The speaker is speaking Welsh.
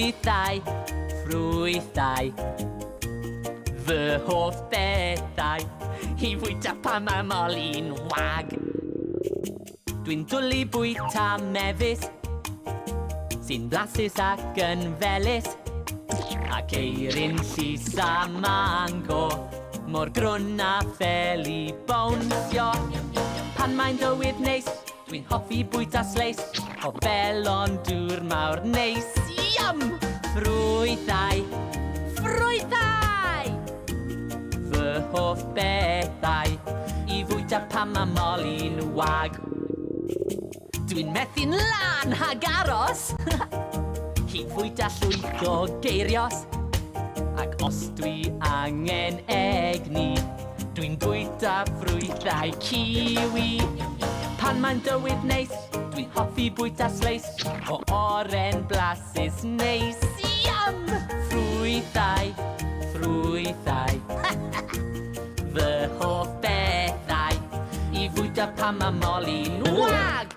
Ffrwythau, ffrwythau. Fy hoff bethau, I fwyta pan mae moli'n wag. Dwi'n dwlu bwyta mefus, sy'n blasus ac yn felys, ac eirin llys a mango, mor grwn a fel I bownsio. Pan mae'n dywydd neis, dwi'n hoffi bwyta sleis, o belon dŵr mawr neis. Iam! Ffrwythau, ffrwythau! Fy hoff bethau, I fwyta pan mae moli'n wag. Dwi'n methu'n lan hag aros, I fwyta llwyth o geirios, ac os dwi angen egni, dwi'n bwyta ffrwythau kiwi. Pan mae'n dywydd neis, dwi'n hoffi bwyta sleis, o oren blasus neis. Iam! Ffrwythau, ffrwythau. Fy hoff bethau, I fwyta pan mae moli'n wag.